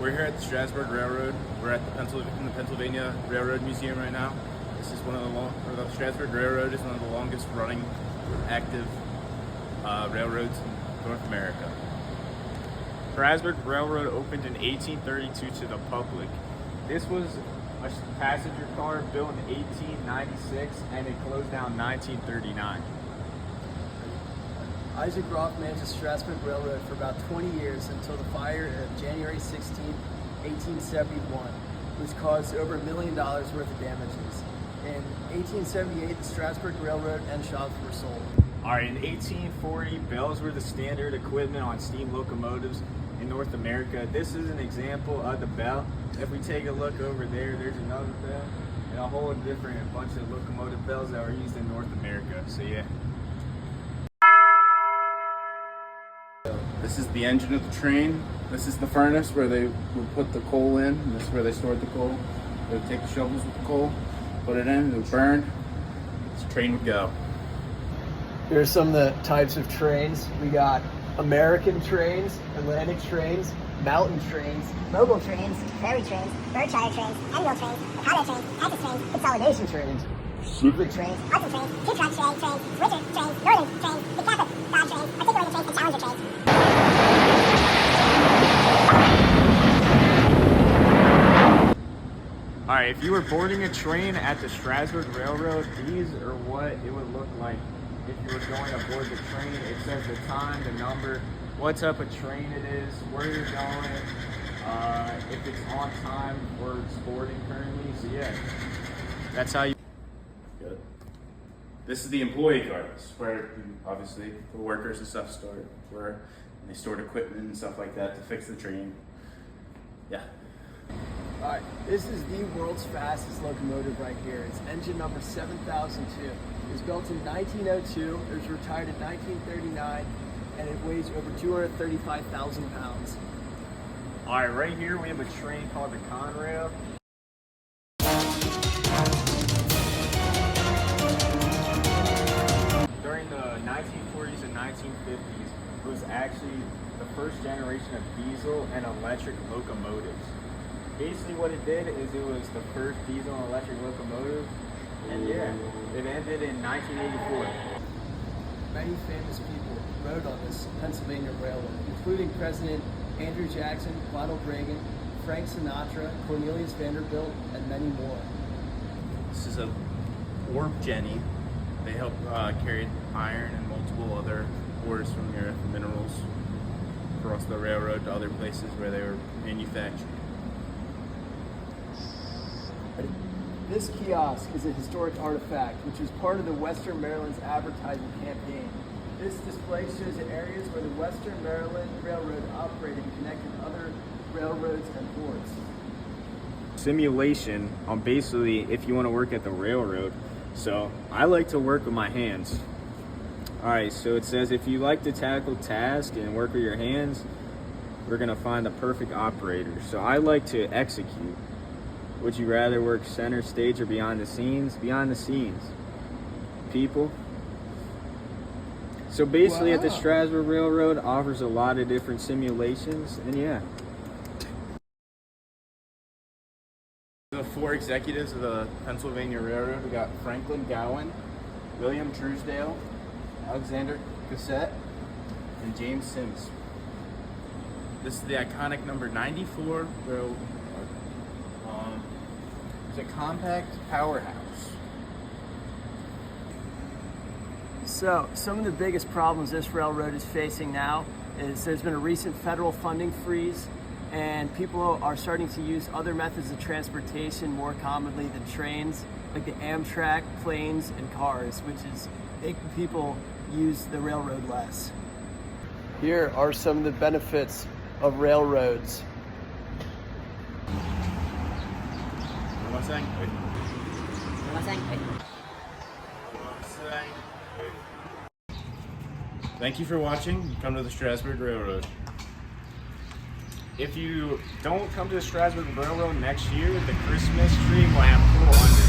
We're here at the Strasburg Railroad. We're at the Pennsylvania Railroad Museum right now. This is the Strasburg Railroad is one of the longest running active railroads in North America. Strasburg Railroad opened in 1832 to the public. This was a passenger car built in 1896 and it closed down in 1939. Isaac Roth managed the Strasburg Railroad for about 20 years until the fire of January 16, 1871, which caused over $1 million worth of damages. In 1878, the Strasburg Railroad and shops were sold. All right, in 1840, bells were the standard equipment on steam locomotives in North America. This is an example of the bell. If we take a look over there, there's another bell and a whole different bunch of locomotive bells that were used in North America. So yeah. This is the engine of the train. This is the furnace where they would put the coal in. And this is where they stored the coal. They would take the shovels with the coal, put it in, it would burn. This train would go. Here's some of the types of trains. We got American trains, Atlantic trains, mountain trains, mogul trains, ferry trains, Berkshire trains, Enfield trains, Ricardo trains, Texas trains, consolidation trains, Civic trains, Hudson trains, two-track trains, Richard trains, Northern trains, the Catholic God trains, articulated trains, and Challenger trains. All right, if you were boarding a train at the Strasburg Railroad, these are what it would look like if you were going aboard the train. It says the time, the number, what type of train it is, where you're going, if it's on time or it's boarding currently. So yeah, that's how you. Good. This is the employee cars, where obviously the workers and stuff stored, where they stored equipment and stuff like that to fix the train. Yeah. All right, this is the world's fastest locomotive right here. It's engine number 7002. It was built in 1902. It was retired in 1939, and it weighs over 235,000 pounds. All right, right here we have a train called the Conrail. During the 1940s and 1950s, it was actually the first generation of diesel and electric locomotives. Basically what it did is it was the first diesel and electric locomotive, and yeah, it ended in 1984. Many famous people rode on this Pennsylvania Railroad, including President Andrew Jackson, Ronald Reagan, Frank Sinatra, Cornelius Vanderbilt, and many more. This is a warp jenny. They help carry iron and multiple other ores from the earth and minerals across the railroad to other places where they were manufactured. This kiosk is a historic artifact, which is part of the Western Maryland's advertising campaign. This display shows the areas where the Western Maryland Railroad operated and connected other railroads and ports. Simulation on basically if you want to work at the railroad. So I like to work with my hands. All right, so it says if you like to tackle tasks and work with your hands, we're gonna find the perfect operator. So I like to execute. Would you rather work center stage or behind the scenes? Behind the scenes. People. So basically at the Strasburg Railroad offers a lot of different simulations, and yeah. The four executives of the Pennsylvania Railroad, we got Franklin Gowan, William Truesdale, Alexander Cassett, and James Sims. This is the iconic number 94 railroad. It's a compact powerhouse. So, some of the biggest problems this railroad is facing now is there's been a recent federal funding freeze, and people are starting to use other methods of transportation more commonly than trains, like the Amtrak, planes, and cars, which is making people use the railroad less. Here are some of the benefits of railroads. What am I saying? Wait. What am I saying? Thank you for watching. Come to the Strasburg Railroad. If you don't come to the Strasburg Railroad next year, the Christmas tree will have cool under.